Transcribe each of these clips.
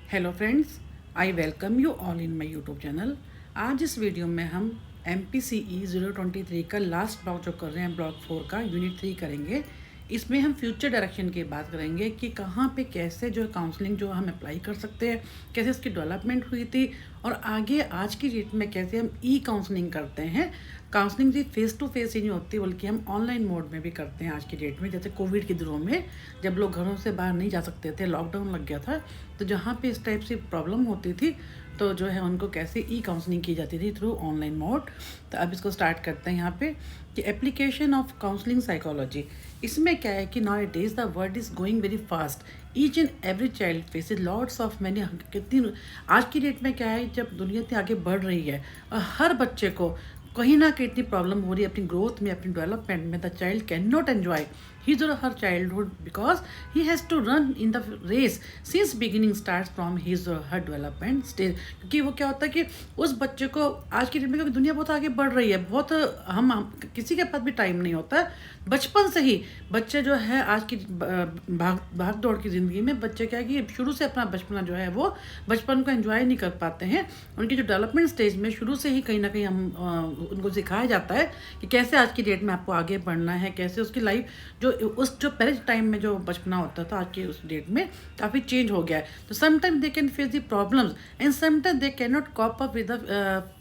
Hello friends, I welcome you all in my YouTube channel. आज इस video में हम MPCE 023 का लास्ट ब्लॉक जो कर रहे हैं, ब्लॉक 4 का यूनिट 3 करेंगे। इसमें हम फ्यूचर डायरेक्शन की बात करेंगे कि कहाँ पे कैसे जो काउंसलिंग जो हम अप्लाई कर सकते हैं, कैसे इसकी डेवलपमेंट हुई थी और आगे आज की डेट में कैसे हम काउंसलिंग करते हैं। काउंसलिंग जी फेस टू फेस ही नहीं होती बल्कि हम ऑनलाइन मोड में भी करते हैं आज की डेट में। जैसे कोविड के दिनों में जब लोग घरों से बाहर नहीं जा सकते थे, लॉकडाउन लग गया था, तो जहाँ पे इस टाइप से प्रॉब्लम होती थी तो जो है उनको कैसे काउंसलिंग की जाती थी थ्रू ऑनलाइन मोड। तो अब इसको स्टार्ट करते हैं यहाँ पे कि एप्लीकेशन ऑफ काउंसलिंग साइकोलॉजी। इसमें क्या है कि now days the world is going very fast, each and every child faces lots of many. कितनी आज की डेट में क्या है, जब दुनिया इतनी आगे बढ़ रही है और हर बच्चे को कहीं ना कहीं इतनी प्रॉब्लम हो रही है अपनी ग्रोथ में, अपनी डेवलपमेंट में। The child can not enjoy his or her childhood because he has to run in the race since beginning starts from his or her development stage। क्योंकि वो क्या होता है कि उस बच्चे को आज की डेट में, क्योंकि दुनिया बहुत आगे बढ़ रही है, बहुत हम किसी के पास भी टाइम नहीं होता है। बचपन से ही बच्चे जो है आज की भाग दौड़ की ज़िंदगी में बच्चे क्या है कि शुरू से अपना बचपना जो है वो बचपन को एंजॉय नहीं कर पाते हैं। उनकी जो डेवलपमेंट स्टेज में शुरू से ही कहीं ना कहीं हम उनको सिखाया जाता है कि कैसे आज की डेट में आपको आगे बढ़ना है, कैसे उसकी लाइफ जो पहले टाइम में जो बचपना होता था आज की उस डेट में काफ़ी चेंज हो गया है। तो sometime they can face the problems and sometime they can not cope up with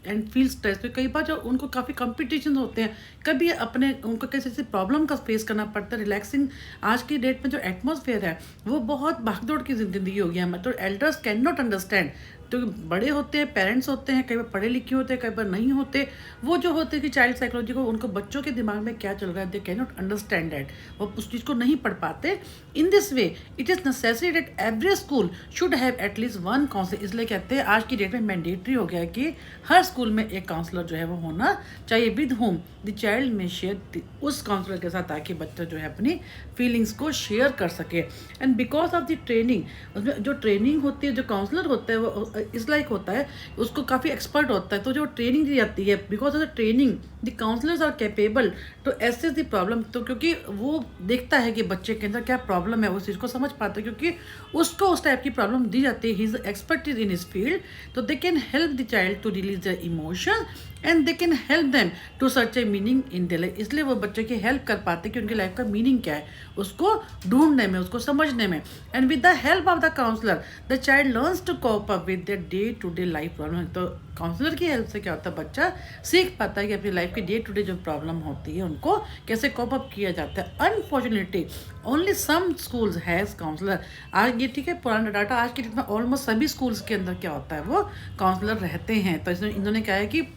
and feel stress. तो कई बार जो उनको काफ़ी कॉम्पिटिशन होते हैं, कभी अपने उनको कैसे ऐसे प्रॉब्लम का फेस करना पड़ता है। रिलैक्सिंग आज की डेट में जो एटमॉस्फेयर है वो बहुत भागदौड़ की ज़िंदगी हो गया है। मतलब एल्डर्स कैन नॉट अंडरस्टैंड। तो बड़े होते हैं, पेरेंट्स होते हैं, कई बार पढ़े लिखे होते हैं, कई बार नहीं होते। वो जो होते हैं कि चाइल्ड साइकोलॉजी को, उनको बच्चों के दिमाग में क्या चल रहा है, they can not understand that, वो उस चीज़ को नहीं पढ़ पाते। In this way it is necessary that every school should have at least one counsellor. इसलिए कहते हैं आज की डेट में मैंडेटरी हो गया है कि हर स्कूल में एक काउंसलर जो है वो होना चाहिए, विद होम द चाइल्ड में शेयर, उस काउंसलर के साथ, ताकि बच्चा जो है अपनी फीलिंग्स को शेयर कर सके। And because of the training, उसमें जो ट्रेनिंग होती है, जो काउंसलर होता है वो इस लाइक होता है, उसको काफ़ी एक्सपर्ट होता है। तो जो ट्रेनिंग दी जाती है, because of the training the counsellors are capable to assess the problem. तो क्योंकि वो देखता है कि बच्चे के अंदर क्या प्रॉब्लम है, उस चीज़ को समझ पाता है, क्योंकि उसको उस टाइप की प्रॉब्लम दी जाती है। He is expertise in his field, तो they can help the child to release the emotion and they can help them to search a meaning in their life. इसलिए वो बच्चे की हेल्प कर पाते हैं कि उनकी लाइफ का मीनिंग क्या है, उसको ढूंढने में, उसको समझने में। And with the help of the counsellor the child learns to cope up with their day to day life problem. तो काउंसलर की हेल्प से क्या होता है, बच्चा सीख पाता है कि अपनी लाइफ की डे टू डे जो प्रॉब्लम होती है उनको कैसे कोप अप किया जाता है। Unfortunately only some schools has counsellor. आज ये ठीक है, पुराना डाटा, आज की डेट में ऑलमोस्ट सभी स्कूल्स के अंदर क्या होता है, वो काउंसलर रहते हैं। तो इसमें इन्होंने कहा है कि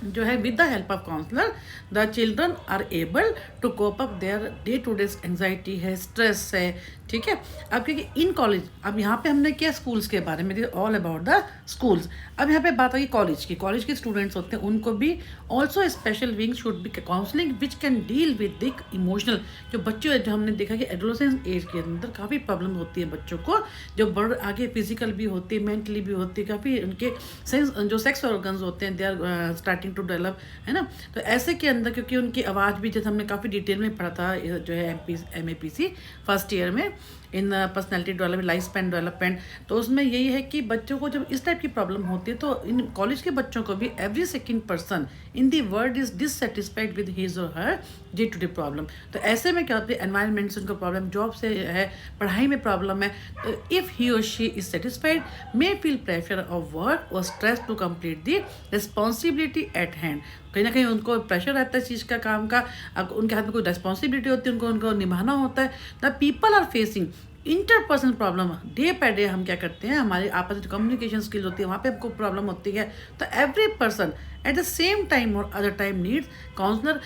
जो है with the help of counsellor the children are able to cope up their day to day anxiety है, स्ट्रेस है, ठीक है। अब क्योंकि इन कॉलेज, अब यहाँ पे हमने किया स्कूल्स के बारे में, ऑल अबाउट द स्कूल्स। अब यहाँ पे बात आई कॉलेज की। कॉलेज के स्टूडेंट्स होते हैं, उनको भी also special wing should be counselling which can deal with the emotional. जो बच्चे, जो हमने देखा कि एडोलेसेंस एज के अंदर काफ़ी प्रॉब्लम होती है बच्चों को, जो बड़ आगे फिजिकल भी होती है, मेंटली भी होती है, काफ़ी उनके सेंस जो सेक्स ऑर्गन्स होते हैं they are starting to develop, है ना। तो ऐसे के अंदर क्योंकि उनकी आवाज़ भी, जैसे हमने काफ़ी डिटेल में पढ़ा था जो है MAPC फर्स्ट ईयर में, in personality development, life span development, तो उसमें यही है कि बच्चों को जब इस टाइप की प्रॉब्लम होती है, तो इन कॉलेज के बच्चों को भी every second person in the world is dissatisfied with his or her day to day problem. तो ऐसे में क्या होता है, एनवायरनमेंट से उनको प्रॉब्लम, जॉब से है, पढ़ाई में प्रॉब्लम है। तो इफ़ ही और she is satisfied may feel pressure of work और stress to complete the responsibility at hand. कहीं ना कहीं उनको प्रेशर रहता है इस चीज़ का, काम का, उनके हाथ में कोई रिस्पॉन्सिबिलिटी होती है, उनको निभाना होता है। The people are facing interpersonal problem day by day. हम क्या करते हैं, हमारे आपस में जो कम्युनिकेशन स्किल होती है वहाँ पे हमको प्रॉब्लम होती है। तो every person at the same time और अदर टाइम नीड्स काउंसलर।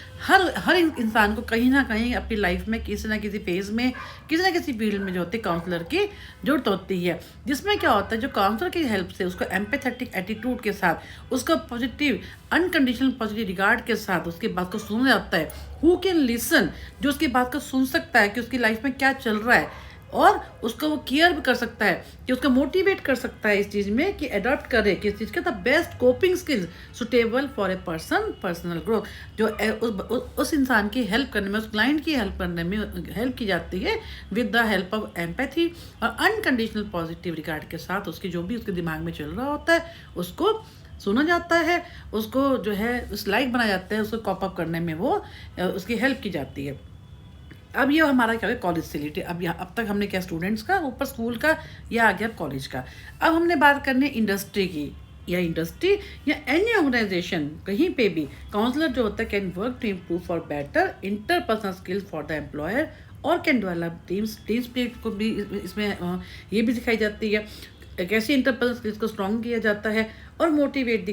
हर इंसान को कहीं ना कहीं अपनी लाइफ में किसी ना किसी फेज में, किसी ना किसी फील्ड में जो होती है काउंसलर की जरूरत होती है। जिसमें क्या होता है, जो काउंसलर की हेल्प से उसको एम्पैथेटिक एटीट्यूड के साथ, उसको पॉजिटिव अनकंडीशनल पॉजिटिव रिगार्ड के साथ उसकी बात को सुना जाता है। हु कैन लिसन, जो उसकी बात को सुन सकता है कि उसकी लाइफ में क्या चल रहा है, और उसको वो केयर भी कर सकता है, कि उसको मोटिवेट कर सकता है इस चीज़ में कि अडॉप्ट करे किस चीज़ का the best coping skills suitable for a personal growth. जो उस इंसान की हेल्प करने में, उस क्लाइंट की हेल्प करने में हेल्प की जाती है with the help of empathy और अनकंडीशनल पॉजिटिव रिगार्ड के साथ। उसकी जो भी उसके दिमाग में चल रहा होता है उसको सुना जाता है, उसको जो है उस लाइक बनाया जाता है, उसको कॉप अप करने में वो उसकी हेल्प की जाती है। अब ये हमारा क्या है कॉलेज से रिलेटेड। अब तक हमने क्या स्टूडेंट्स का, ऊपर स्कूल का, या आ गया कॉलेज का। अब हमने बात करनी है इंडस्ट्री की, या इंडस्ट्री या एनी ऑर्गेनाइजेशन, कहीं पे भी काउंसलर जो होता है can work to improve for better interpersonal skills for the employer और कैन डेवलप टीम स्पिरिट को भी इसमें ये भी सिखाई जाती है, कैसे इंटरपर्सनल स्किल्स को स्ट्रॉन्ग किया जाता है और मोटिवेट दी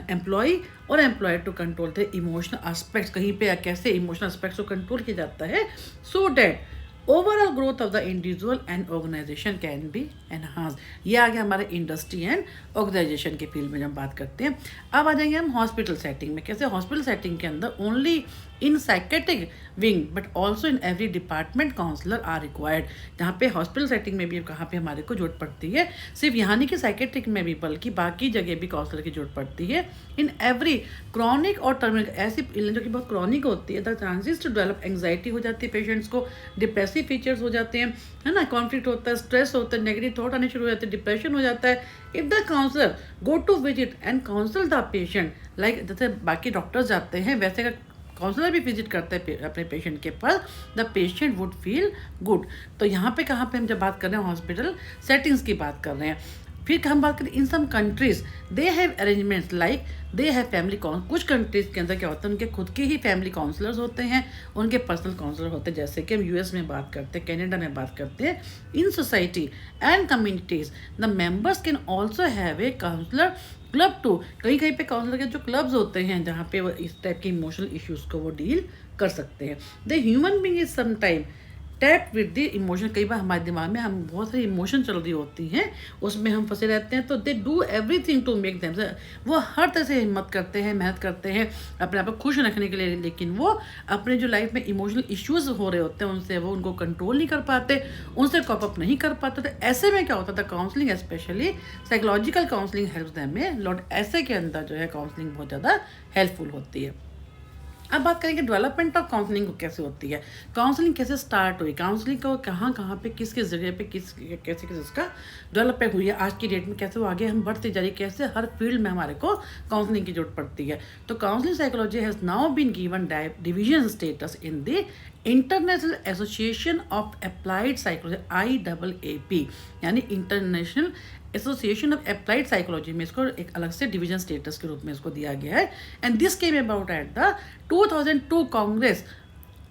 एम्प्लॉय और employer to control the emotional aspects, कहीं पे कैसे इमोशनल एस्पेक्ट्स को कंट्रोल किया जाता है so that overall growth of the individual and organisation can be enhance. ये आ गया हमारे इंडस्ट्री एंड ऑर्गेनाइजेशन के फील्ड में जब हम बात करते हैं। अब आ जाएंगे हम हॉस्पिटल सेटिंग में, कैसे हॉस्पिटल सेटिंग के अंदर only in psychiatric wing but also in every department counsellor are required. जहाँ पे हॉस्पिटल सेटिंग में भी कहाँ पे हमारे को जरूरत पड़ती है, सिर्फ यहाँ नहीं कि साइकेट्रिक में भी बल्कि बाकी जगह भी काउंसलर की जरूरत पड़ती है। इन एवरी क्रॉनिक और टर्मिनल ऐसी इलनेस जो कि बहुत क्रॉनिक होती है, the chances to develop anxiety हो जाती है पेशेंट्स को, डिप्रेसिव फीचर्स हो जाते हैं, है ना, कॉन्फ्लिक्ट होता है, स्ट्रेस होता है, नेगेटिव थॉट आने शुरू हो जाते हैं, डिप्रेशन हो जाता है। If the counsellor go to visit and counsel the patient like जैसे बाकी डॉक्टर्स जाते हैं वैसे का काउंसलर भी विजिट करता है अपने पेशेंट के पास, the patient would feel good. तो यहाँ पे कहाँ पे हम जब बात कर रहे हैं हॉस्पिटल सेटिंग्स की बात कर रहे हैं। फिर हम बात करें in some countries they have arrangements like they have family counsellor. कुछ कंट्रीज के अंदर क्या होता है उनके खुद के ही फैमिली काउंसलर्स होते हैं, उनके पर्सनल काउंसलर होते हैं, जैसे कि हम यूएस में बात करते हैं, कनाडा में बात करते हैं। In society and communities the members can also have a counsellor club too. कहीं कहीं पे काउंसलर के जो क्लब्स होते हैं जहाँ पे वो इस टाइप के इमोशनल इश्यूज को वो डील कर सकते हैं। The human being is some time tap with the emotion. कई बार हमारे दिमाग में हम बहुत सारी इमोशन चल रही होती हैं, उसमें हम फंसे रहते हैं, तो they do everything to make them, वो हर तरह से हिम्मत करते हैं, मेहनत करते हैं अपने आप को खुश रखने के लिए, लेकिन वो अपने जो लाइफ में इमोशनल इश्यूज हो रहे होते हैं उनसे वो उनको कंट्रोल नहीं कर पाते, उनसे कॉप अप नहीं कर पाते। तो ऐसे में क्या होता था counselling specially psychological counselling helps them में लॉट। ऐसे के अंदर जो है काउंसलिंग बहुत ज़्यादा हेल्पफुल होती है। अब बात करेंगे डेवलपमेंट ऑफ काउंसलिंग कैसे होती है, काउंसलिंग कैसे स्टार्ट हुई, काउंसलिंग को कहाँ कहाँ पे किस किस जगह पे कैसे इसका डेवलपमेंट हुई है, आज की डेट में कैसे वो आगे हम बढ़ते जा रही है, कैसे हर फील्ड में हमारे को काउंसलिंग की जरूरत पड़ती है। तो counselling psychology has now been given division status in the International Association of Applied Psychology IAAP, यानी International Association of Applied Psychology में इसको एक अलग से डिवीजन स्टेटस के रूप में इसको दिया गया है। And this came about at the 2002 Congress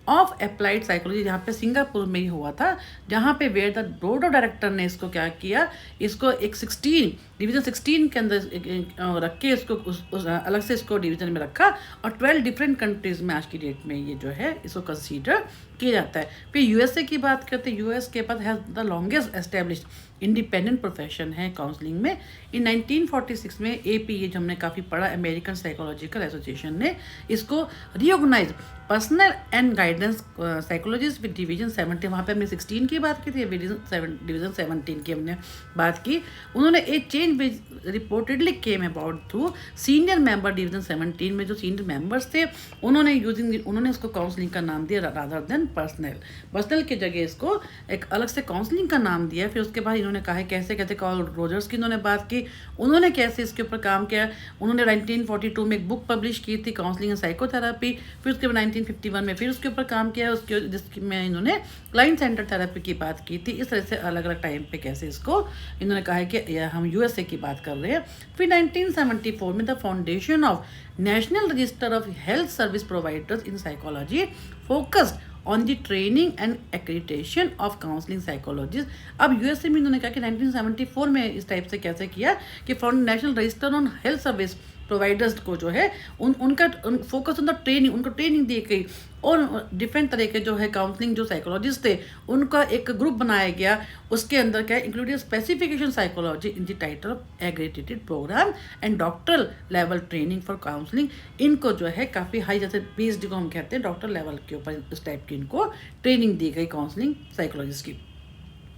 of Applied Psychology, जहाँ पे सिंगापुर में ही हुआ था, जहाँ पे where the board of director ने इसको क्या किया, इसको एक 16 डिवीजन 16 के अंदर रख के इसको उस अलग से इसको डिवीजन में रखा और 12 डिफरेंट कंट्रीज में आज की डेट में ये जो है इसको कंसीडर किया जाता है। फिर यूएसए की बात करते हैं, यूएस के पास has the longest established independent profession है काउंसलिंग में। इन 1946 में APA जो हमने काफ़ी पढ़ा, अमेरिकन साइकोलॉजिकल एसोसिएशन ने इसको reorganise personal and guidance psychologist with division 17, वहाँ पे हमने 16 की बात की थी, डिवीजन 17 की हमने बात की। उन्होंने एक change reportedly came about through senior member division 17 में जो सीनियर मेंबर्स थे उन्होंने इसको काउंसलिंग का नाम दिया रादर देन पर्सनल की जगह इसको एक अलग से काउंसलिंग का नाम दिया। फिर उसके बाद इन्होंने कहा है कैसे कैसे कार्ल रोजर्स की इन्होंने बात की, उन्होंने कैसे इसके ऊपर काम किया। उन्होंने 1942 में एक बुक पब्लिश की थी काउंसलिंग एंड साइकोथेरेपी, फिर उसके बाद 1951 में फिर उसके ऊपर काम किया, उसके जिसमें इन्होंने क्लाइंट सेंटर थेरेपी की बात की थी। इस तरह से अलग अलग टाइम पे कैसे इसको इन्होंने कहा है कि हम USA की बात कर रहे हैं। फिर 1974 में the foundation of national register of health service providers in psychology focused on the training and accreditation of counselling psychologist. अब USA में इन्होंने कहा कि 1974 में इस टाइप से कैसे किया कि national register on health service providers को जो है उनका फोकस ऑन द ट्रेनिंग, उनको ट्रेनिंग दी गई और डिफरेंट तरह के जो है काउंसलिंग जो साइकोलॉजिस्ट थे उनका एक ग्रुप बनाया गया। उसके अंदर क्या है including specification psychology in the title of accredited programme and doctor level training for counselling. इनको जो है काफ़ी हाई जैसे PhD को हम कहते हैं डॉक्टर लेवल के ऊपर इस टाइप की इनको ट्रेनिंग दी गई काउंसलिंग साइकोलॉजिस्ट की।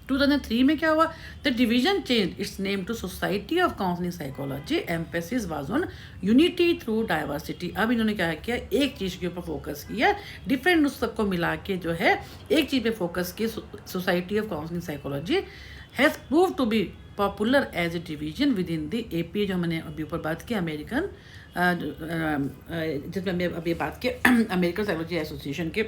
2003 में क्या हुआ, the division change its name to Society of counselling Psychology, emphasis was on unity through diversity. अब इन्होंने क्या किया, एक चीज़ के ऊपर फोकस किया, डिफरेंट उस सबको मिला के जो है एक चीज़ पे फोकस किया। Society of counselling psychology has prove to be popular as a division within the APA, जो मैंने अभी ऊपर बात की अमेरिकन, जिसमें हमने अभी बात की अमेरिकन साइकोलॉजी एसोसिएशन के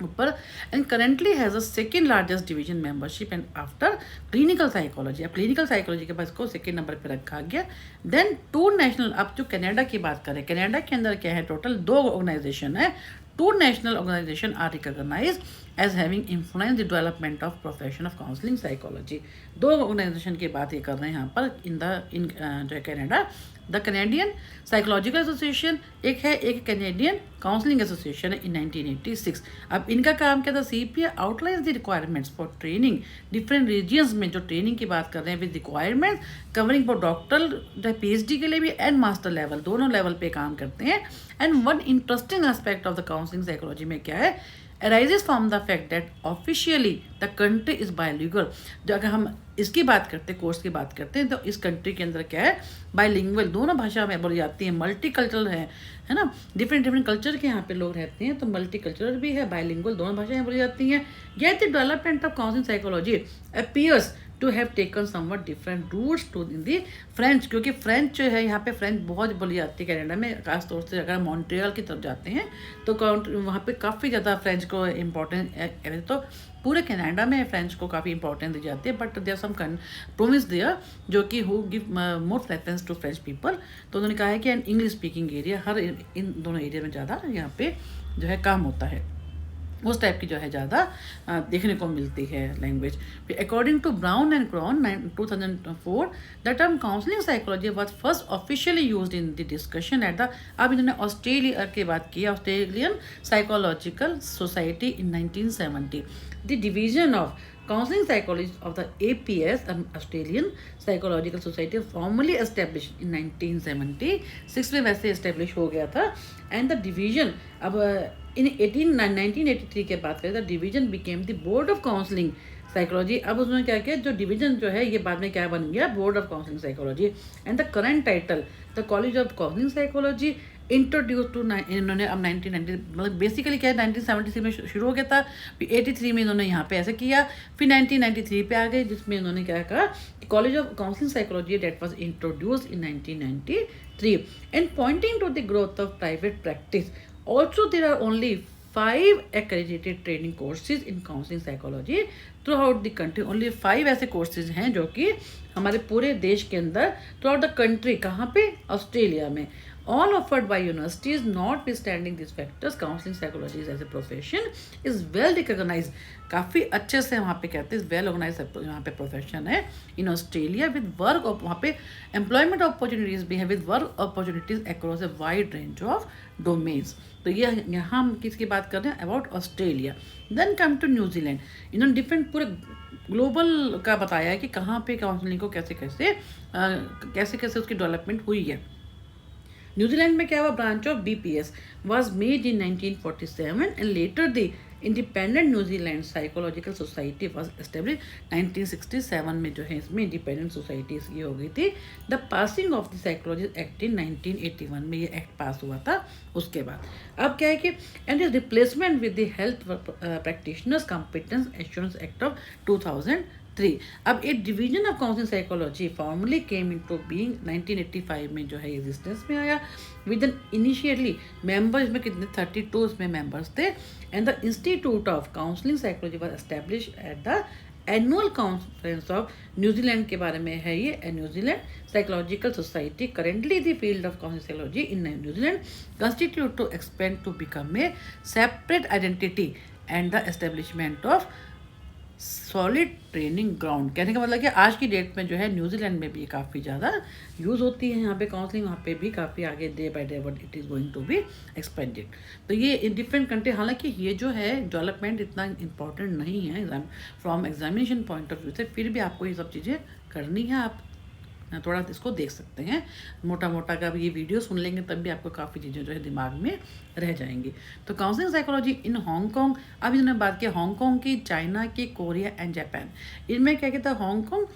ऊपर, and currently has a second largest division membership and after clinical psychology. अब क्लिनिकल साइकोलॉजी के पास को सेकेंड नंबर पे रखा गया। देन टू नेशनल, अब जो कनाडा की बात करें, कनाडा के अंदर क्या है, टोटल 2 ऑर्गेनाइजेशन है। 2 national organizations are recognized as having influenced the development of profession of counseling psychology। 2 organisation की बात ये कर रहे हैं यहाँ पर इन जो है Canada, the Canadian psychological association एक है, एक कैनेडियन काउंसलिंग एसोसिएशन है इन 1986। अब इनका काम क्या था, CPA outlines the requirements for training different regions में, जो ट्रेनिंग की बात कर रहे हैं with requirement covering for doctor PhD के लिए भी एंड मास्टर लेवल, दोनों लेवल पे काम करते हैं। And one interesting aspect of the counselling psychology में क्या है, arises from the fact that officially the country is bilingual। जो अगर हम इसकी बात करते हैं, कोर्स की बात करते हैं, तो इस कंट्री के अंदर क्या है, बाइलिंगुअल, दोनों भाषा में बोली जाती है, मल्टी कल्चरल है ना, डिफरेंट कल्चर के यहाँ पे लोग रहते हैं, तो मल्टी कल्चरल भी है, बाइलिंगुअल, दोनों भाषाएं बोली जाती हैं। Yet the development of counselling psychology appears to have taken somewhat different roots to in the French, क्योंकि फ्रेंच जो है यहाँ पे फ्रेंच बहुत बोली जाती है कनाडा में, खासतौर से अगर मॉन्ट्रियल की तरफ जाते हैं तो वहाँ पे काफ़ी ज़्यादा फ्रेंच को इम्पोर्टेंस, तो पूरे कनाडा में फ्रेंच को काफ़ी इंपॉर्टेंस दी जाती है। But there some province there जो कि who give more preference to French people, तो उन्होंने कहा है कि इंग्लिश स्पीकिंग एरिया, हर इन दोनों एरिया में ज़्यादा यहाँ पे जो है काम होता है, उस टाइप की जो है ज़्यादा देखने को मिलती है language. According to Brown and Cron 2004 the term counselling psychology was first officially used in the discussion at the, अब इन्होंने ऑस्ट्रेलिया की बात की, Australian Psychological Society in 1970। The division of Counseling Psychology of the APS, an Australian Psychological Society, formally established in 1976 में वैसे establish हो गया था। And the division, अब in 1983 के बात करें, the division became the Board of Counseling Psychology। अब उसमें क्या किया, जो डिवीजन जो है ये बाद में क्या बन गया, board of counselling psychology. And the current title the College of counselling Psychology introduce to, इन्होंने अब 1990 मतलब बेसिकली क्या है 1973 में शुरू हो गया था, फिर 83 में इन्होंने यहाँ पे ऐसे किया, फिर 1993 पे आ गए, जिसमें इन्होंने क्या कहा, College of counselling Psychology that was introduce in 1993। And pointing to the growth of private practice also there are only 5 accredited training courses in counseling psychology throughout the country। Only 5 ऐसे कोर्सेज हैं जो कि हमारे पूरे देश के अंदर through the country, कहाँ पे, ऑस्ट्रेलिया में, all offered by universities। notwithstanding these factors, counseling psychology as a profession is well recognized। काफ़ी अच्छे से वहाँ पे कहते हैं वेल ऑर्गेनाइज यहाँ पे प्रोफेशन है इन ऑस्ट्रेलिया, विद वर्क, वहाँ पे एम्प्लॉयमेंट अपॉर्चुनिटीज़ भी है, with work opportunities across a wide range of domains. तो ये यहाँ हम किसकी बात कर रहे हैं, about Australia. Then come to New Zealand, इन्होंने डिफरेंट पूरे ग्लोबल का बताया है कि कहाँ पे काउंसलिंग को कैसे कैसे उसकी डेवलपमेंट हुई है। न्यूजीलैंड में क्या हुआ, branch of BPS was made in 1947 and later the independent New Zealand psychological society was established 1967 में, जो है इसमें इंडिपेंडेंट सोसाइटी ये हो गई थी। The passing of the psychology act in 1981 में ये एक्ट पास हुआ था। उसके बाद अब क्या है कि and is replacement with the health practitioners competence assurance act of 2003। अब एक division of counselling psychology formally came into being 1985 में जो है एग्जिस्टेंस में आया, विद एन इनिशियली मेंबर, इसमें कितने 32 इसमें मेंबर्स थे। And the institute of counselling psychology was establish at the annual conference of New Zealand के बारे में है ये, New Zealand psychological society currently the field of counselling psychology in New Zealand constitute to expand to become a separate identity and the establishment of solid training ground. कहने का मतलब कि आज की डेट में जो है न्यूजीलैंड में भी काफ़ी ज़्यादा यूज़ होती है यहाँ पे काउंसलिंग, वहाँ पे भी काफ़ी आगे day by day but it is going to be expanded. तो ये इन डिफरेंट कंट्री, हालांकि ये जो है डेवलपमेंट इतना इंपॉर्टेंट नहीं है from examination point of view से, फिर भी आपको ये सब चीज़ें करनी है। आप थोड़ा इसको देख सकते हैं। मोटा मोटा अगर ये वीडियो सुन लेंगे तब भी आपको काफ़ी चीज़ें जो है दिमाग में रह जाएंगी। तो काउंसलिंग साइकोलॉजी इन हांगकांग, अभी इन्होंने बात की हांगकांग की, चाइना की, कोरिया एंड जापान। इनमें क्या कहता है, Hong Kong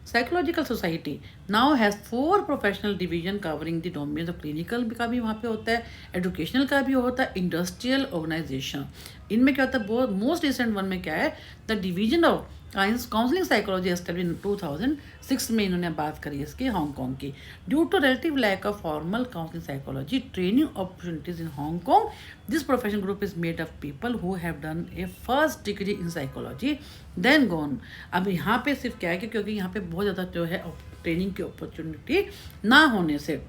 psychological society now has 4 professional division covering the domain of clinical का भी वहाँ पे होता है, एजुकेशनल का भी होता है, इंडस्ट्रियल ऑर्गेनाइजेशन। इनमें क्या होता है, बहुत मोस्ट रिसेंट वन में क्या है, the division of counselling psychology establish in 2006 में इन्होंने बात करी इसकी हांगकांग की। Due to relative lack of formal counselling psychology training opportunities in Hong Kong, this professional group is made of people who have done a first degree in psychology then gone. अब यहाँ पे सिर्फ क्या है कि क्योंकि यहाँ पे बहुत ज़्यादा जो है ट्रेनिंग की अपॉर्चुनिटी ना होने से,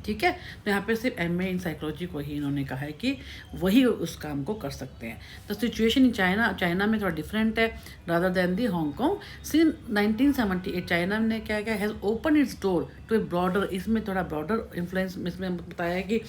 ठीक है, तो यहाँ पे सिर्फ एमए इन साइकोलॉजी को ही इन्होंने कहा है कि वही उस काम को कर सकते हैं। तो सिचुएशन इन चाइना में थोड़ा डिफरेंट है rather than the Hong Kong. Since 1978 China ने क्या क्या has open its door to a broader, इसमें थोड़ा ब्रॉडर इन्फ्लुएंस इसमें बताया है कि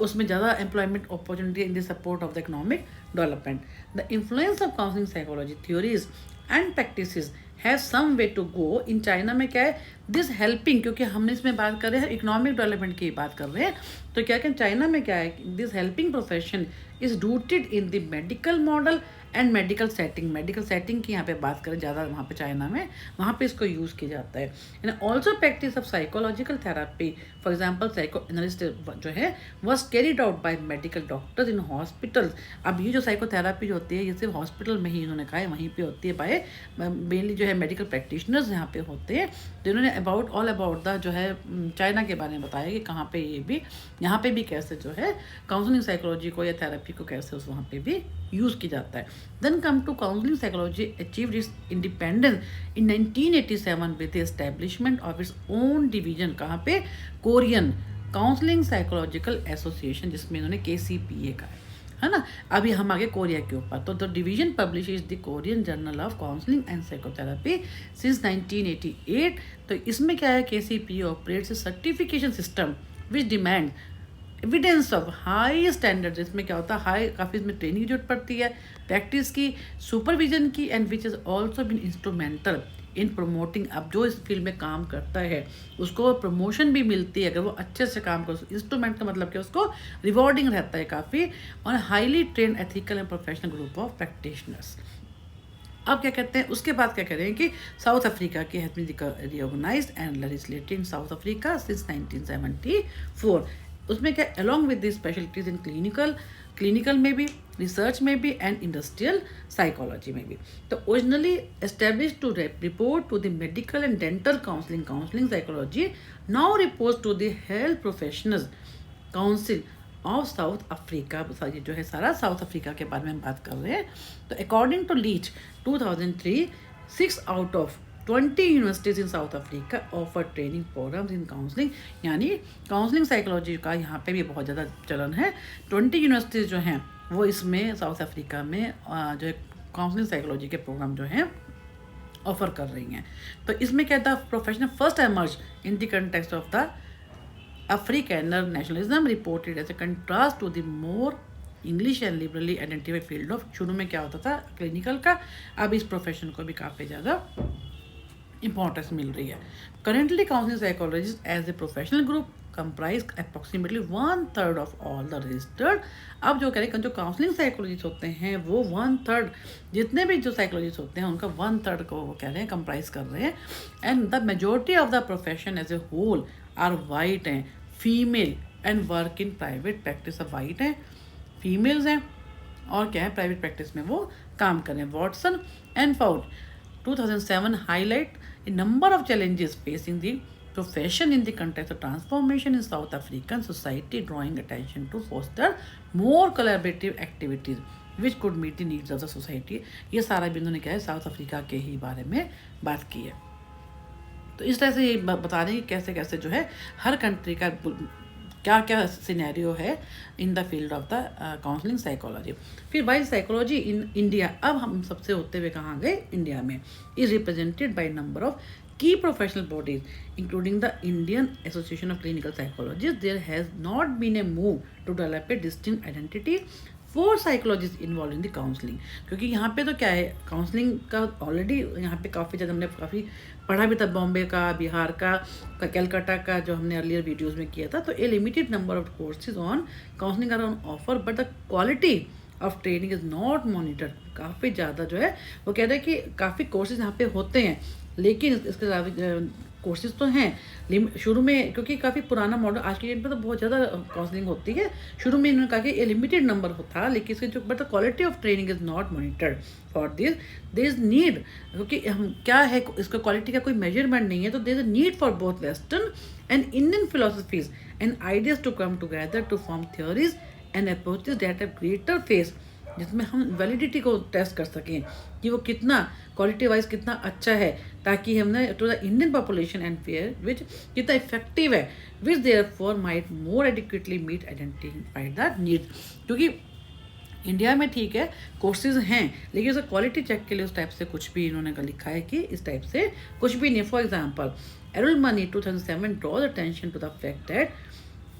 उसमें ज़्यादा employment opportunity in the support of the economic development. The influence of counselling psychology theories and practices has some way to go. In China में क्या है, दिस हेल्पिंग, क्योंकि हमने इसमें बात कर रहे हैं इकोनॉमिक डेवलपमेंट की बात कर रहे हैं, तो क्या क्या चाइना में क्या है, this helping profession is rooted in the medical model and medical setting की यहाँ पे बात करें ज़्यादा वहाँ पे चाइना में, वहाँ पे इसको यूज़ किया जाता है। And also practice of psychological therapy, for example psycho analyst जो है was carried out by medical doctors in hospitals. अब ये जो साइकोथेरापी जो होती है ये सिर्फ हॉस्पिटल में ही इन्होंने कहा है, वहीं पर होती है बाय मेनली जो है मेडिकल प्रैक्टिशनर्स यहाँ पे होते हैं। तो इन्होंने ऑल अबाउट द जो है चाइना के बारे में बताया कि कहाँ पे ये भी, यहाँ पे भी कैसे जो है काउंसलिंग साइकोलॉजी को या थेरेपी को कैसे उस वहाँ पे भी यूज़ किया जाता है। Then come to counselling psychology achieved its independence in 1987 with the establishment of its own division, कहाँ पे, कोरियन काउंसलिंग साइकोलॉजिकल एसोसिएशन, जिसमें इन्होंने KCPA का है ना। अभी हम आगे कोरिया के ऊपर, तो the division publishes the Korean journal of counselling and psychotherapy since 1988। तो इसमें क्या है, KCPA operates certification system which demand evidence of high standard. इसमें क्या होता है, हाई काफ़ी इसमें ट्रेनिंग की जरूरत पड़ती है, प्रैक्टिस की, सुपरविजन की, and which is also been instrumental in promoting. अब जो इस फील्ड में काम करता है उसको प्रमोशन भी मिलती है अगर वो अच्छे से काम कर। इंस्ट्रूमेंट का मतलब कि उसको रिवॉर्डिंग रहता है काफ़ी, और highly train ethical and professional group of practitioners. अब क्या कहते हैं, उसके बाद क्या करें कि साउथ अफ्रीका की has been reorganised and legislated in South Africa since 1974। उसमें क्या, along with the specialities in clinical में भी, रिसर्च में भी, एंड इंडस्ट्रियल साइकोलॉजी में भी। तो originally establish to report to the medical and dental counselling psychology now report to the Health Professionals Council of South Africa. ये जो है सारा साउथ अफ्रीका के बारे में हम बात कर रहे हैं। तो according to Leech 2003, 6 out of 20 universities in South Africa offer training programmes in counselling, यानी काउंसलिंग साइकोलॉजी का यहाँ पे भी बहुत ज़्यादा चलन है। 20 यूनिवर्सिटीज़ जो हैं वो इसमें साउथ अफ्रीका में जो है काउंसलिंग साइकोलॉजी के प्रोग्राम जो हैं ऑफर कर रही हैं। तो इसमें क्या था, professional first emerge in the context of the Afrikaner nationalism reported as a contrast to the more English and liberally identified field of। शुरू में क्या होता था क्लिनिकल का, अब इस प्रोफेशन को भी काफ़ी ज़्यादा इंपॉर्टेंस मिल रही है। Currently counselling psychologist as a professional group comprise approximately 1/3 of all the registered. अब जो कह रहे हैं जो काउंसलिंग साइकोलॉजिस्ट होते हैं वो 1/3, जितने भी जो साइकोलॉजिस्ट होते हैं उनका 1/3 को वो कह रहे हैं कंप्राइज कर रहे हैं। And the majority of the profession as a whole are white हैं, female, and work in private practice. Of white हैं, फीमेल्स हैं, और क्या है प्राइवेट प्रैक्टिस में वो काम करें। Watson and Fouad 2007 highlight a number of challenges facing the profession in the context of transformation in South African society, drawing attention to foster more collaborative activities which could meet the needs of the society. ये सारा बिंदु ने क्या है south Africa के ही बारे में बात की है। तो इस तरह से ये बता रहे हैं कि कैसे कैसे जो है हर कंट्री का क्या क्या सिनेरियो है in the field of the counselling psychology. फिर वाइल साइकोलॉजी इन इंडिया, अब हम सबसे होते हुए कहाँ गए, इंडिया में, is represented by number of key professional bodies including the Indian Association of Clinical Psychologists. There has not been a move to develop a distinct identity 4 psychologist involve in the counselling. क्योंकि यहाँ पे तो क्या है, counselling का already यहाँ पे काफ़ी ज़्यादा हमने काफ़ी पढ़ा भी था, बॉम्बे का, बिहार का, कलकत्ता का, जो हमने अर्लियर वीडियोज़ में किया था। तो a limited number of courses on counselling are on offer, but the quality of training is not monitored. काफ़ी ज़्यादा जो है वो कह रहे हैं कि काफ़ी कोर्सेज यहाँ पे होते हैं, लेकिन इसके अलावा कोर्सेज तो हैं शुरू में, क्योंकि काफ़ी पुराना मॉडल, आज के डेट में तो बहुत ज़्यादा काउंसलिंग होती है। शुरू में इन्होंने कहा कि ये लिमिटेड नंबर था, लेकिन इसके जो but the quality of training is not monitored for this, there is need, क्योंकि हम क्या है, इसका क्वालिटी का कोई मेजरमेंट नहीं है। तो there is a need for both western and Indian philosophies and ideas to come together to form theories and approaches that have greater face, जिसमें हम वैलिडिटी को टेस्ट कर सकें कि वो कितना क्वालिटी वाइज कितना अच्छा है, ताकि हमने to the Indian population and fair which कितना इफेक्टिव है, which therefore might more adequately meet identified the need. क्योंकि इंडिया में ठीक है कोर्सेज हैं, लेकिन उसका क्वालिटी चेक के लिए उस टाइप से कुछ भी इन्होंने लिखा है कि इस टाइप से कुछ भी नहीं। For example, Arulmani 2007 draws attention to the fact that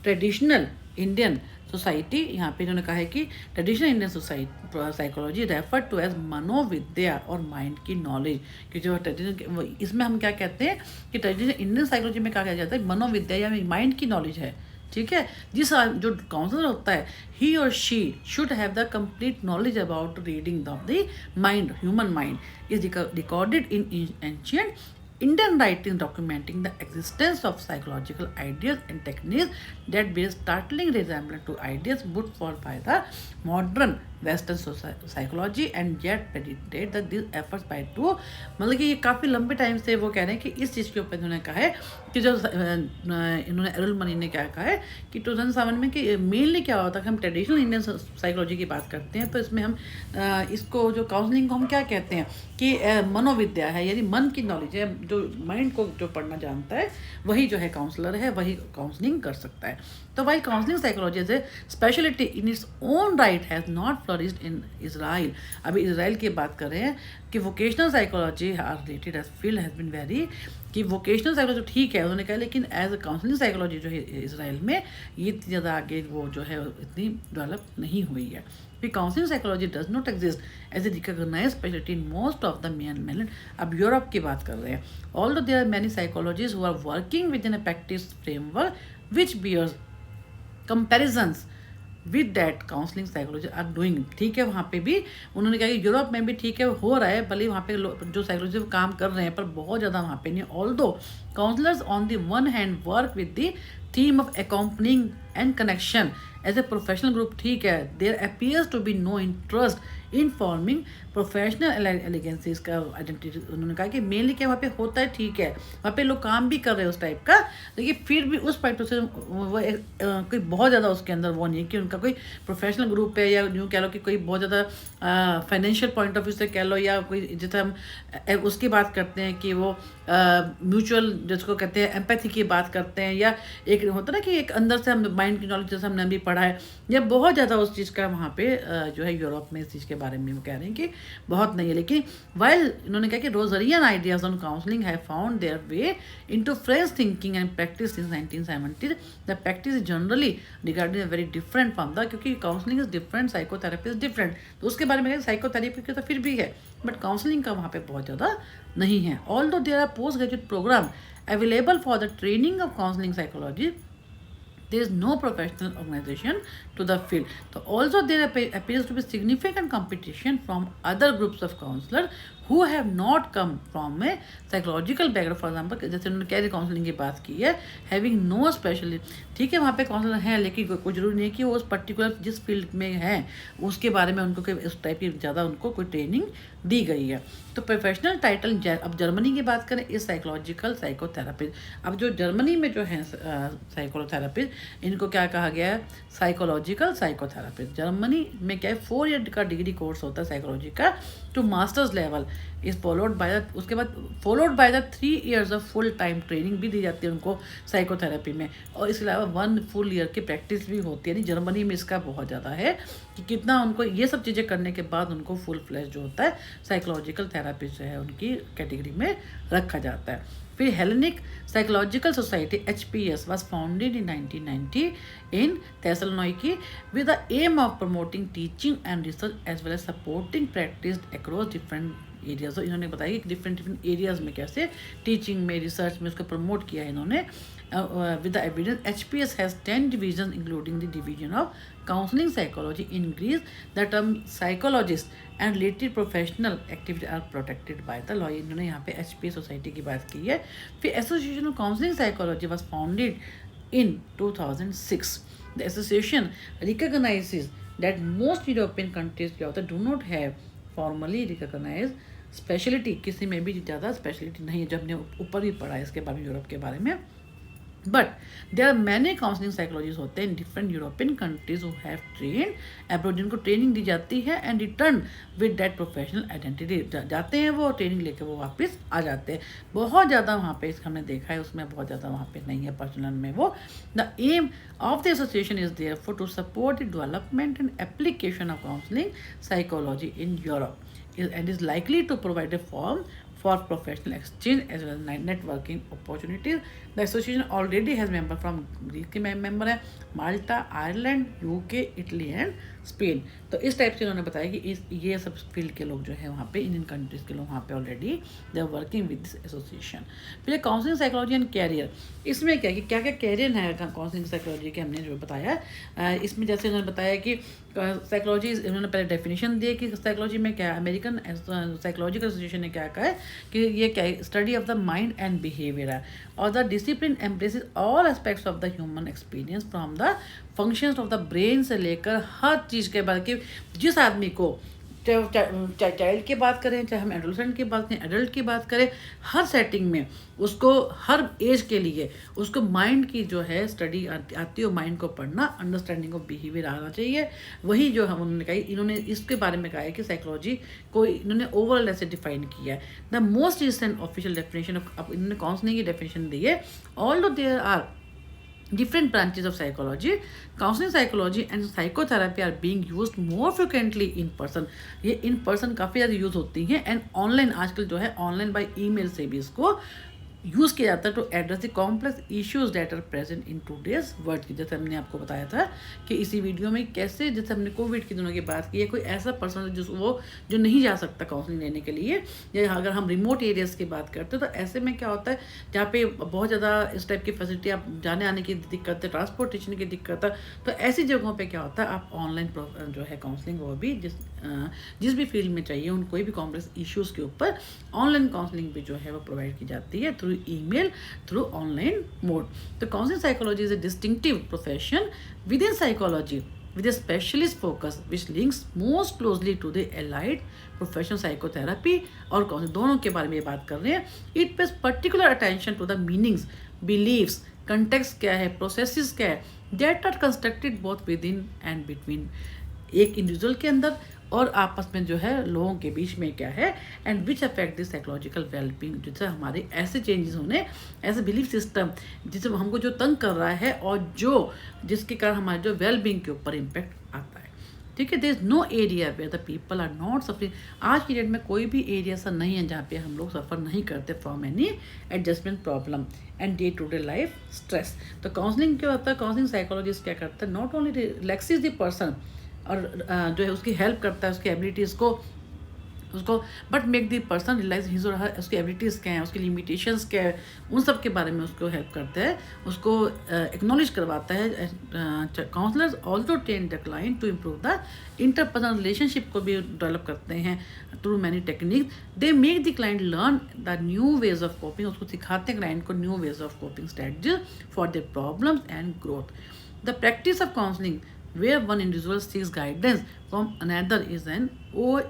traditional Indian society, यहाँ पे इन्होंने कहा है कि traditional Indian society psychology refer to as manovidya और माइंड की नॉलेज। कि जो ट्रेडिशनल, इसमें हम क्या कहते हैं कि ट्रेडिशनल इंडियन साइकोलॉजी में क्या कहा जाता है, मनोविद्या या माइंड की नॉलेज है। ठीक है, जिस जो काउंसलर होता है, ही और she should have the complete knowledge about reading of the mind, human mind is recorded in ancient Indian writing documenting the existence of psychological ideas and techniques that bear startling resemblance to ideas put forth by the modern Western psychology and yet predicate that these efforts by two, मतलब कि ये काफ़ी लंबे time से वो कह रहे हैं कि इस चीज़ के ऊपर इन्होंने कहा है कि जो इन्होंने एरुलमनी ने क्या कहा है कि 2007 में कि मेनली क्या होता है कि हम ट्रेडिशनल इंडियन साइकोलॉजी की बात करते हैं, तो इसमें हम इसको जो काउंसलिंग को हम क्या कहते हैं कि मनोविद्या है, यानी मन की नॉलेज है, जो माइंड को जो पढ़ना जानता है वही जो है काउंसलर है, वही काउंसलिंग कर सकता है। तो while counselling psychology as a speciality in its own right has not flourished in Israel. अभी इजराइल की बात कर रहे हैं कि vocational psychology or related as field has been very, कि वोकेशनल साइकोलॉजी ठीक है उन्होंने कहा, लेकिन एज अ काउंसलिंग साइकोलॉजी जो है इजराइल में ये इतनी ज़्यादा आगे वो जो है इतनी डेवलप नहीं हुई है। फिर counselling psychology does not exist as a recognise speciality in most of the main. अब यूरोप की बात कर रहे हैं, although there are many psychologist who are working within a practice framework which bears comparisons with that counselling psychology are doing. ठीक है, वहाँ पे भी उन्होंने कहा कि यूरोप में भी ठीक है हो रहा है, भले वहाँ पे जो साइकोलॉजी काम कर रहे हैं पर बहुत ज़्यादा वहाँ पे नहीं। Although counsellors on the one hand work with the theme of accompanying and connection as a professional group, ठीक है, there appears to be no interest in forming professional allegiances का आइडेंटिटी। उन्होंने कहा कि मेनली क्या वहाँ पे होता है, ठीक है वहाँ पे लोग काम भी कर रहे हैं उस टाइप का, लेकिन फिर भी उस पॉइंट से वो कोई बहुत ज़्यादा उसके अंदर वो नहीं है कि उनका कोई प्रोफेशनल ग्रुप है, या यूँ कह लो कि कोई बहुत ज़्यादा फाइनेंशियल पॉइंट ऑफ व्यू से कह लो, या कोई जैसे हम उसकी बात करते हैं कि वो म्यूचुअल जिसको कहते हैं एम्पैथी की बात करते हैं, या एक होता है ना कि एक अंदर से हम माइंड की नॉलेज जैसे हमने अभी पढ़ा है, या बहुत ज़्यादा उस चीज़ का वहाँ पे जो है यूरोप में इस चीज़ के बारे में वो कह रहे हैं कि बहुत नहीं है। लेकिन वाइल इन्होंने कहा कि Rogerian ideas on counselling have found their way into French thinking and practice since 1970, the practice is generally regarding very different from the, क्योंकि counselling is different, psychotherapy is different, तो उसके बारे में साइकोथेरेपी के तो फिर भी है, बट काउंसलिंग का वहाँ पे बहुत ज़्यादा नहीं है। Although there are post graduate programme available for the training of counseling psychology, there is no professional organization to the field. So also there appears to be significant competition from other groups of counselors who have not come from a psychological background. For example, जैसे उन्होंने career counselling की बात की है, having no specialist, ठीक है वहाँ पे काउंसलर हैं, लेकिन कोई जरूरी नहीं है कि वो उस पर्टिकुलर जिस फील्ड में है उसके बारे में उनको कोई उस टाइप की ज़्यादा उनको कोई ट्रेनिंग दी गई है। तो प्रोफेशनल टाइटल, अब जर्मनी की बात करें, इस साइकोलॉजिकल साइकोथेरापिस्ट। अब जो जर्मनी में जो है साइकोथेरापिस्ट, इनको क्या कहा गया है, साइकोलॉजिकल साइकोथेरापिस्ट। जर्मनी में क्या है 4 ईयर का डिग्री कोर्स होता है साइकोलॉजी का to masters level, is followed by the, उसके बाद followed by the 3 years of full time training भी दी जाती है उनको साइकोथेरेपी में, और इसके अलावा 1 फुल ईयर की प्रैक्टिस भी होती है। यानी जर्मनी में इसका बहुत ज़्यादा है कि कितना उनको ये सब चीज़ें करने के बाद उनको फुल फ्लैश जो होता है साइकोलॉजिकल थेरापिस्ट जो है उनकी कैटेगरी में रखा जाता है। फिर Hellenic psychological society HPS was founded in 1990 in Thessaloniki with the aim of promoting teaching and research as well as supporting practice across different areas. तो इन्होंने बताया कि डिफरेंट एरियाज़ में कैसे टीचिंग में रिसर्च में उसको प्रमोट किया है इन्होंने। With the evidence HPS has 10 division including the division of counselling psychology in Greece. The term psychologist and related professional activity are protected by the law. इन्होंने यहाँ पे HPS सोसाइटी की बात की है। फिर association of counselling psychology was founded in 2006. The association recognizes that most European countries do not have formally recognized specialty। किसी में भी ज़्यादा स्पेशलिटी नहीं है, जब हमने ऊपर भी पढ़ा है इसके बारे में यूरोप के बारे में। But there are many counselling psychologist होते हैं in different European countries who have train abroad, जिनको ट्रेनिंग दी जाती है and return with that professional identity. जाते हैं वो ट्रेनिंग लेके वो वापस आ जाते हैं। बहुत ज़्यादा वहाँ पे हमने देखा है, उसमें बहुत ज़्यादा वहाँ पे नहीं है पर्सनल में वो। The aim of the association is there for to support the development and application of counselling psychology in Europe and is likely to provide a forum for professional exchange as well as networking opportunities. The association already has member from Greek के member है, Malta, Ireland, UK, Italy and Spain. तो इस type से उन्होंने बताया कि ये सब फील्ड के लोग जो है वहाँ पे इंडियन कंट्रीज़ के लोग वहाँ पे already they are working with this association. फिर काउंसलिंग साइकोलॉजी एंड कैरियर, इसमें क्या कि क्या क्या कैरियर है काउंसलिंग साइकोलॉजी के हमने जो बताया। इसमें जैसे उन्होंने बताया कि साइकोलॉजी, उन्होंने पहले डेफिनेशन दी कि साइकोलॉजी में क्या है। अमेरिकन साइकोलॉजिकल एसोसिएशन ने क्या कहा है कि ये क्या है, study of the mind and behaviour है, और the discipline embraces all aspects of the human experience from the functions of the brain से लेकर हर चीज़ के बाद कि जिस आदमी को चाहे चाइल्ड की बात करें, चाहे हम एडोलसेंट की बात करें, एडल्ट की बात करें, हर सेटिंग में उसको हर एज के लिए उसको माइंड की जो है स्टडी आती है, माइंड को पढ़ना, अंडरस्टैंडिंग ऑफ बिहेवियर आना चाहिए। वही जो हम उन्होंने कहा, इन्होंने इसके बारे में कहा है कि साइकोलॉजी को इन्होंने ओवरऑल ऐसे डिफाइन किया है। The most recent official definition of इन्होंने काउंसलिंग की डेफिनेशन दी है। Although there are different branches of psychology, counseling psychology and psychotherapy are being used more frequently in person। ये in person काफ़ी ज़्यादा यूज़ होती हैं, एंड ऑनलाइन आजकल जो है ऑनलाइन बाय ईमेल से भी इसको यूज़ किया जाता है to address the complex issues that are present in today's world की। जैसे हमने आपको बताया था कि इसी वीडियो में कैसे, जैसे हमने कोविड के दिनों की बात की है, कोई ऐसा पर्सन जो नहीं जा सकता काउंसलिंग लेने के लिए, या अगर हम रिमोट एरियाज़ की बात करते हैं तो ऐसे में क्या होता है जहाँ पे बहुत ज़्यादा इस टाइप की फैसिलिटी, आप जाने आने की दिक्कत है, ट्रांसपोर्टेशन की दिक्कत है, तो ऐसी जगहों पर क्या होता है आप ऑनलाइन जो है काउंसलिंग वो भी जिस भी फील्ड में चाहिए उन कोई भी कॉम्प्लेक्स इश्यूज़ के ऊपर ऑनलाइन काउंसलिंग भी जो है वो प्रोवाइड की जाती है through email, through online mode। The counseling psychology is a distinctive profession within psychology with a specialist focus which links most closely to the allied profession psychotherapy और counseling, दोनों के बारे में ये बात कर रहे हैं। It pays particular attention to the meanings, beliefs, context क्या है, processes क्या है, that are constructed both within and between एक इंडिविजुअल के अंदर और आपस में जो है लोगों के बीच में क्या है, and which affect this psychological wellbeing, जिससे हमारे ऐसे चेंजेस होने, ऐसे बिलीफ सिस्टम जिससे हमको जो तंग कर रहा है और जिसके कारण हमारे जो वेलबींग के ऊपर इम्पैक्ट आता है। ठीक है, there is no area where the people are not suffering. आज की डेट में कोई भी एरिया ऐसा नहीं है जहाँ पे हम लोग सफ़र नहीं करते from any adjustment problem and day to day life stress. तो काउंसलिंग क्या होता है, काउंसलिंग साइकोलॉजिस्ट क्या करता है, not only relaxes the person, और जो है उसकी हेल्प करता है, उसकी एबिलिटीज़ को उसको but make the person realise his or her, उसकी एबिलिटीज़ क्या हैं, उसकी लिमिटेशंस क्या है, उन सब के बारे में उसको हेल्प करता है, उसको एक्नॉलेज करवाता है। Counsellors also train the client to improve the interpersonal relationship को भी डेवलप करते हैं through many technique. They make the client learn the new ways of coping, उसको सिखाते हैं क्लाइंट को new ways of coping strategies for their problems and growth. The practice of counselling where one individual seeks guidance from another is an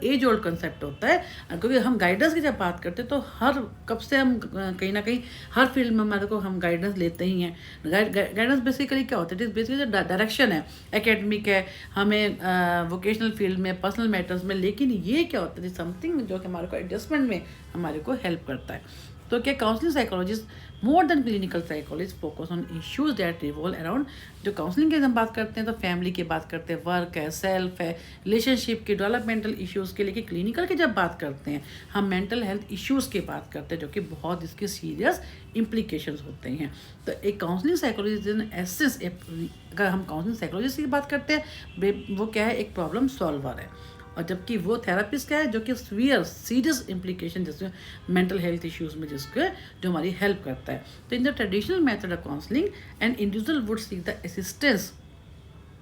age old concept होता है, क्योंकि हम guidance की जब बात करते हैं तो हर कब से हम कहीं ना कहीं हर फील्ड में हमारे को हम गाइडेंस लेते ही हैं। गाइडेंस बेसिकली क्या होता है, इट बेसिकली जो डायरेक्शन है, एकेडमिक है, हमें वोकेशनल फील्ड में, पर्सनल मैटर्स में, लेकिन ये क्या होता है समथिंग जो कि हमारे को एडजस्टमेंट में हमारे को हेल्प करता है। तो क्या counselling psychologist more than clinical psychologist focus on issues that revolve around, जो काउंसलिंग की हम बात करते हैं तो फैमिली की बात करते हैं, वर्क है, सेल्फ है, रिलेशनशिप के, डेवलपमेंटल इश्यूज़ के, लेकिन क्लिनिकल की जब बात करते हैं हम मेंटल हेल्थ इश्यूज़ की बात करते हैं जो कि बहुत इसके सीरियस इम्प्लीकेशंस होते हैं। तो एक काउंसलिंग साइकोलॉजिस्ट इन एसेंस, अगर हम काउंसलिंग साइकोलॉजिस्ट की बात करते हैं वो क्या है, एक प्रॉब्लम सॉल्वर है, और जबकि वो थेरापिस्ट क्या है जो कि सीरियस इम्प्लीकेशन जैसे मेंटल हेल्थ इश्यूज़ में जिसके जो हमारी हेल्प करता है। तो in the traditional method of counselling and individual would seek the assistance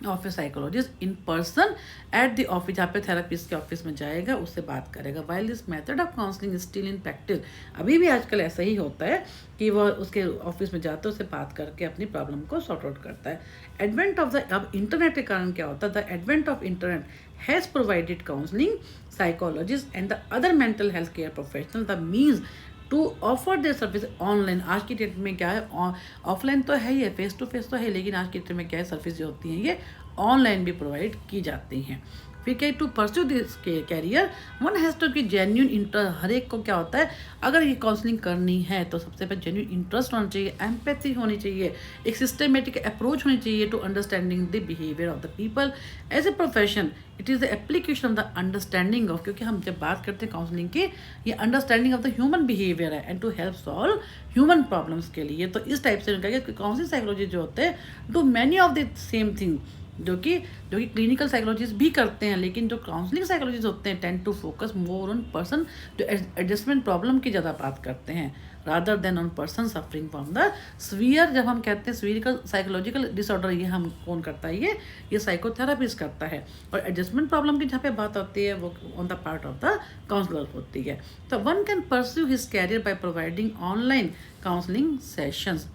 of A psychologist in person at the office, जहाँ पे थेरापिस्ट के ऑफिस में जाएगा, उससे बात करेगा। While this method of counselling is still in practice, अभी भी आजकल ऐसा ही होता है कि वह उसके ऑफिस में जाता है, उससे बात करके अपनी प्रॉब्लम को सॉर्ट आउट करता है। एडवेंट ऑफ द, अब इंटरनेट के कारण क्या होता है, the advent of internet has provided counselling psychologist and the other mental health care professional the means to offer their service online. आज की डेट में क्या है, ऑफलाइन तो है ही है, फेस टू फेस तो है, लेकिन आज की डेट में क्या है, सर्विस जो होती हैं ये ऑनलाइन भी प्रोवाइड की जाती हैं। फिर क्या, to pursue this career one has to be genuine interest. हर एक को क्या होता है, अगर ये काउंसलिंग करनी है तो सबसे पहले जेन्यून इंटरेस्ट होना चाहिए, एम्पैथी होनी चाहिए, एक सिस्टमेटिक अप्रोच होनी चाहिए to understanding the behaviour of the people as a profession. It is the application of the understanding of, क्योंकि हम जब बात करते हैं काउंसलिंग की, ये understanding of the human behaviour है and to help solve human problems के लिए। तो इस टाइप से उनका काउंसलिंग साइकोलॉजी जो होते हैं do many of the same thing जो कि क्लिनिकल साइकोलॉजिस्ट भी करते हैं, लेकिन जो काउंसलिंग साइकोलॉजिस्ट होते हैं tend to focus more on person जो एडजस्टमेंट प्रॉब्लम की ज़्यादा बात करते हैं rather than on person suffering from the severe. जब हम कहते हैं स्वीरिकल साइकोलॉजिकल डिसऑर्डर, ये हम कौन करता है, ये साइकोथेरापिस्ट करता है, और एडजस्टमेंट प्रॉब्लम की जहाँ पे बात होती है वो on the part of the counsellor होती है। तो one can pursue his career by providing online counselling sessions.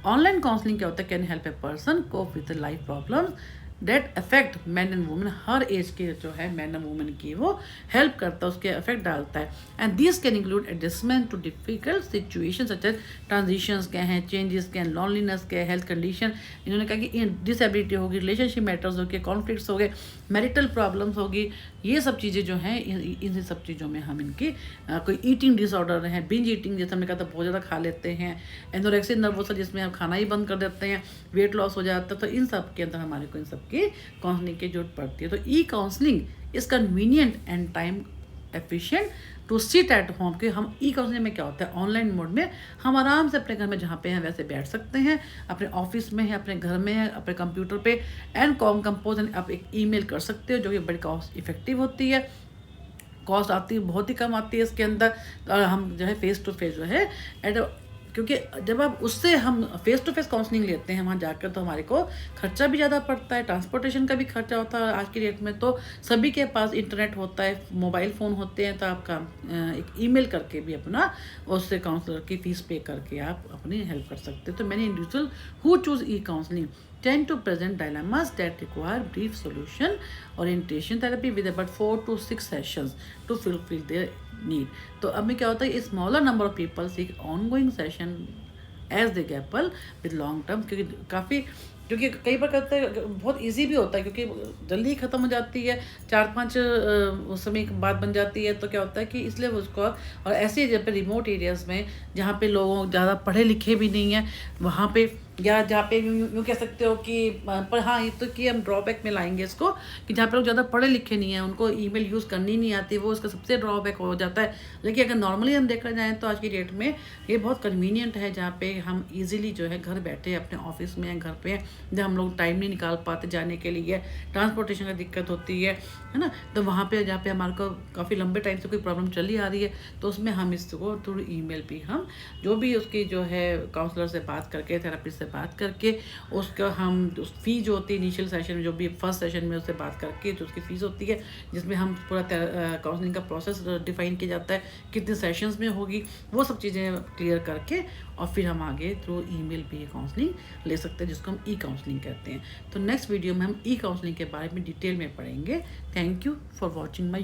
Online counselling क्या होता है, can help a person cope with life problems that affect man and women. हर age के जो है मैन एंड वुमेन की वो हेल्प करता है, उसके इफेक्ट डालता है। And this can include adjustment to difficult situation such as transitions क्या हैं, चेंजेस क्या हैं, लॉनलीनेस क्या है, हेल्थ कंडीशन, इन्होंने कहा कि डिसेबिलिटी होगी, रिलेशनशिप मैटर्स हो गए, कॉन्फ्लिक्ट्स हो गए, मैरिटल प्रॉब्लम्स होगी, ये सब चीज़ें जो हैं इन सब चीज़ों में हम इनकी कोई ईटिंग डिसऑर्डर है, बिंज ईटिंग जैसे हमने कहा था बहुत ज़्यादा खा लेते हैं, एनोरेक्सिया नर्वोसा जिसमें हम खाना ही बंद कर देते हैं, वेट लॉस हो जाता है, तो इन सब के अंदर हमारे को इन सब की काउंसलिंग की जरूरत पड़ती है। तो e counselling is convenient and time efficient to sit at home, कि हम ई काउंसलिंग में क्या होता है, ऑनलाइन मोड में हम आराम से अपने घर में जहाँ पे हैं वैसे बैठ सकते हैं, अपने ऑफिस में है, अपने घर में है, अपने कंप्यूटर पे एंड कंपोज एंड आप एक ईमेल कर सकते हो जो कि बड़ी कॉस्ट इफेक्टिव होती है, कॉस्ट आती है बहुत ही कम आती है इसके अंदर। हम जो है फेस टू फेस जो है क्योंकि जब आप उससे हम फेस टू फेस काउंसलिंग लेते हैं वहाँ जाकर तो हमारे को खर्चा भी ज़्यादा पड़ता है, ट्रांसपोर्टेशन का भी खर्चा होता है। आज की डेट में तो सभी के पास इंटरनेट होता है, मोबाइल फ़ोन होते हैं, तो आपका एक ईमेल करके भी अपना उससे काउंसलर की फ़ीस पे करके आप अपनी हेल्प कर सकते हैं। तो many individual who choose E counselling tend to present dilemmas that require brief solution orientation therapy with about 4 to 6 sessions to fulfill their need. तो अब में क्या होता है, smaller number of people seek ongoing session as they grapple with long term, क्योंकि कई बार कहते हैं बहुत इजी भी होता है क्योंकि जल्दी ही ख़त्म हो जाती है, 4-5 समय के बाद बन जाती है। तो क्या होता है कि इसलिए उसको, और ऐसे जब पे रिमोट एरियाज़ में जहाँ पे लोग ज़्यादा पढ़े लिखे भी नहीं हैं वहाँ पे, या जहाँ पे यूँ कह सकते हो कि पर हाँ ये तो कि हम ड्रॉबैक में लाएंगे इसको कि जहाँ पे लोग ज़्यादा पढ़े लिखे नहीं हैं, उनको ईमेल यूज़ करनी नहीं आती, वो उसका सबसे ड्रॉबैक हो जाता है। लेकिन अगर नॉर्मली हम देखा जाए तो आज की डेट में ये बहुत कन्वीनियंट है, जहाँ पे हम ईजिली जो है घर बैठे अपने ऑफिस में, घर पे जब हम लोग टाइम नहीं निकाल पाते जाने के लिए, ट्रांसपोर्टेशन की दिक्कत होती है ना, तो वहाँ पे जहाँ पे हमारे को काफ़ी लंबे टाइम से कोई प्रॉब्लम चली आ रही है तो उसमें हम इसको थ्रू ईमेल पे हम जो भी उसकी जो है काउंसलर से बात करके, थेरेपिस्ट से बात करके, उसका हम उस फी जो होती है इनिशियल सेशन में, जो भी फर्स्ट सेशन में उससे बात करके जो उसकी फ़ीस होती है, जिसमें हम पूरा काउंसलिंग का प्रोसेस डिफाइन किया जाता है, कितने सेशंस में होगी, वो सब चीज़ें क्लियर करके और फिर हम आगे थ्रू ईमेल पे ये काउंसलिंग ले सकते हैं, जिसको हम ई काउंसलिंग कहते हैं। तो नेक्स्ट वीडियो में हम ई काउंसलिंग के बारे में डिटेल में पढ़ेंगे। Thank you for watching my